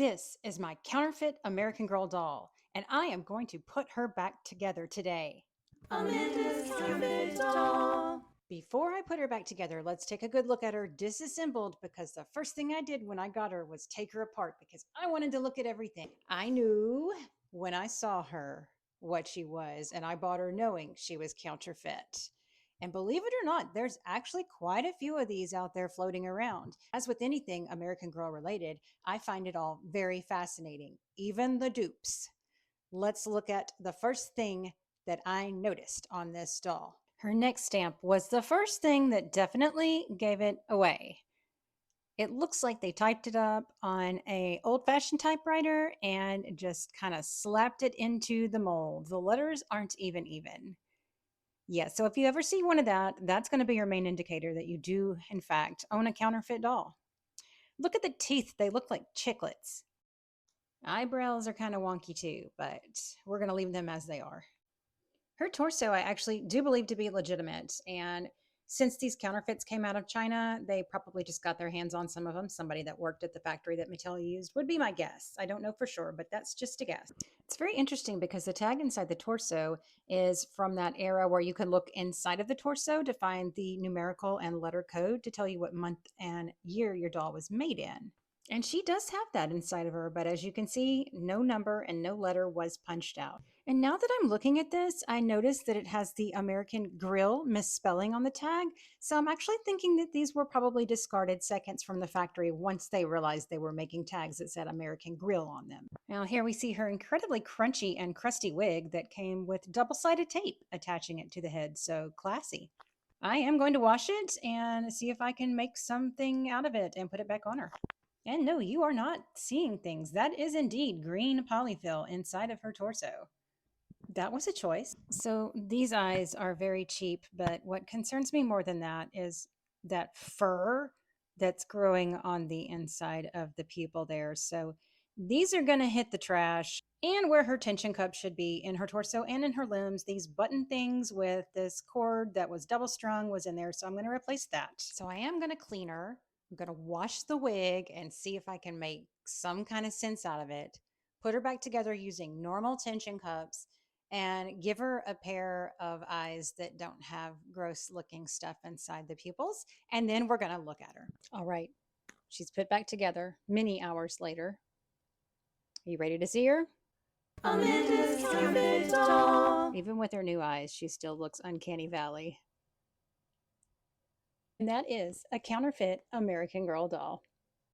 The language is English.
This is my counterfeit American Girl doll, and I am going to put her back together today. Amanda's counterfeit doll. Before I put her back together, let's take a good look at her disassembled, because the first thing I did when I got her was take her apart because I wanted to look at everything. I knew when I saw her what she was, and I bought her knowing she was counterfeit. And believe it or not, there's actually quite a few of these out there floating around. As with anything American Girl related, I find it all very fascinating, even the dupes. Let's look at the first thing that I noticed on this doll. Her neck stamp was the first thing that definitely gave it away. It looks like they typed it up on a old-fashioned typewriter and just kind of slapped it into the mold. The letters aren't even. Yeah, so if you ever see one of that, that's going to be your main indicator that you do, in fact, own a counterfeit doll. Look at the teeth. They look like chiclets. Eyebrows are kind of wonky too, but we're going to leave them as they are. Her torso, I actually do believe to be legitimate. And since these counterfeits came out of China, they probably just got their hands on some of them. Somebody that worked at the factory that Mattel used would be my guess. I don't know for sure, but that's just a guess. It's very interesting because the tag inside the torso is from that era where you can look inside of the torso to find the numerical and letter code to tell you what month and year your doll was made in. And she does have that inside of her, but as you can see, no number and no letter was punched out. And now that I'm looking at this, I notice that it has the American Grill misspelling on the tag. So I'm actually thinking that these were probably discarded seconds from the factory once they realized they were making tags that said American Grill on them. Now here we see her incredibly crunchy and crusty wig that came with double-sided tape attaching it to the head. So classy. I am going to wash it and see if I can make something out of it and put it back on her. And no, you are not seeing things. That is indeed green polyfill inside of her torso. That was a choice. So these eyes are very cheap, but what concerns me more than that is that fur that's growing on the inside of the pupil there. So these are going to hit the trash. And where her tension cup should be in her torso and in her limbs, these button things with this cord that was double strung was in there. So I'm going to replace that. So I am going to clean her. I'm going to wash the wig and see if I can make some kind of sense out of it. Put her back together using normal tension cups and give her a pair of eyes that don't have gross looking stuff inside the pupils. And then we're going to look at her. All right. She's put back together many hours later. Are you ready to see her? Amanda's counterfeit doll. Even with her new eyes, she still looks uncanny valley. And that is a counterfeit American Girl doll.